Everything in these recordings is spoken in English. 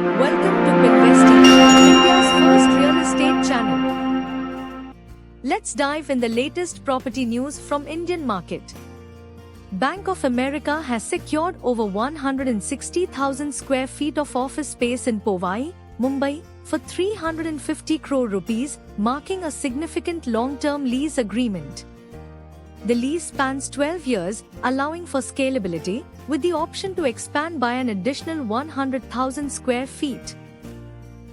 Welcome to Pinvesting, India's first real estate channel. Let's dive in the latest property news from Indian market. Bank of America has secured over 160,000 square feet of office space in Powai, Mumbai, for 350 crore rupees, marking a significant long-term lease agreement. The lease spans 12 years, allowing for scalability, with the option to expand by an additional 100,000 square feet.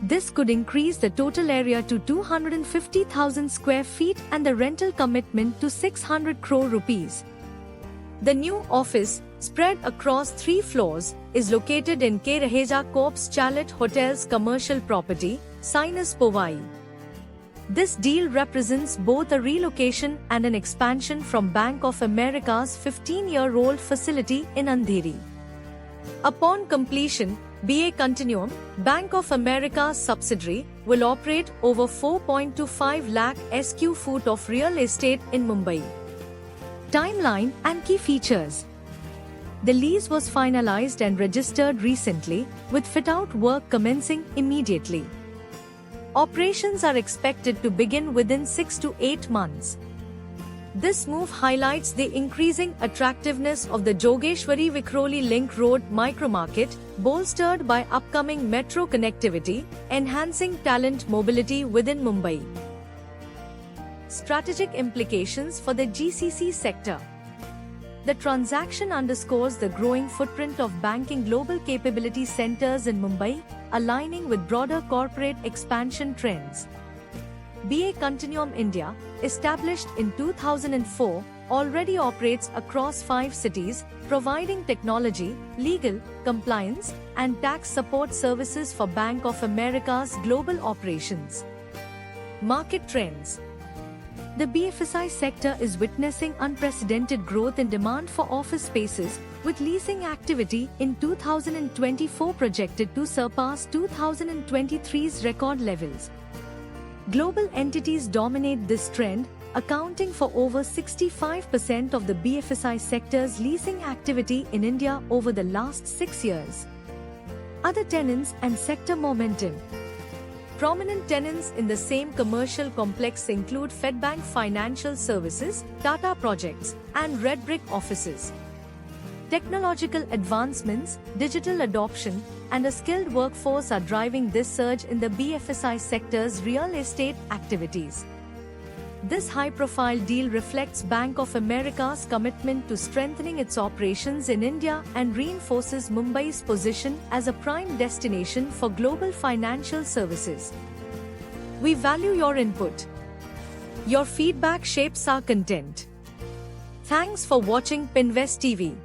This could increase the total area to 250,000 square feet and the rental commitment to 600 crore rupees. The new office, spread across 3 floors, is located in K. Raheja Corp's Chalet Hotels commercial property, Sinus Powai. This deal represents both a relocation and an expansion from Bank of America's 15-year-old facility in Andheri. Upon completion, BA Continuum, Bank of America's subsidiary, will operate over 4.25 lakh sq ft of real estate in Mumbai. Timeline and key features. The lease was finalized and registered recently, with fit-out work commencing immediately. Operations are expected to begin within 6 to 8 months. This move highlights the increasing attractiveness of the Jogeshwari Vikhroli Link Road micromarket, bolstered by upcoming metro connectivity, enhancing talent mobility within Mumbai. Strategic implications for the GCC sector. The transaction underscores the growing footprint of banking global capability centers in Mumbai, aligning with broader corporate expansion trends. BA Continuum India, established in 2004, already operates across 5 cities, providing technology, legal, compliance, and tax support services for Bank of America's global operations. Market trends. The BFSI sector is witnessing unprecedented growth in demand for office spaces, with leasing activity in 2024 projected to surpass 2023's record levels. Global entities dominate this trend, accounting for over 65% of the BFSI sector's leasing activity in India over the last 6 years. Other tenants and sector momentum. Prominent tenants in the same commercial complex include Fedbank Financial Services, Tata Projects, and Red Brick Offices. Technological advancements, digital adoption, and a skilled workforce are driving this surge in the BFSI sector's real estate activities. This high-profile deal reflects Bank of America's commitment to strengthening its operations in India and reinforces Mumbai's position as a prime destination for global financial services. We value your input. Your feedback shapes our content. Thanks for watching Pinvest TV.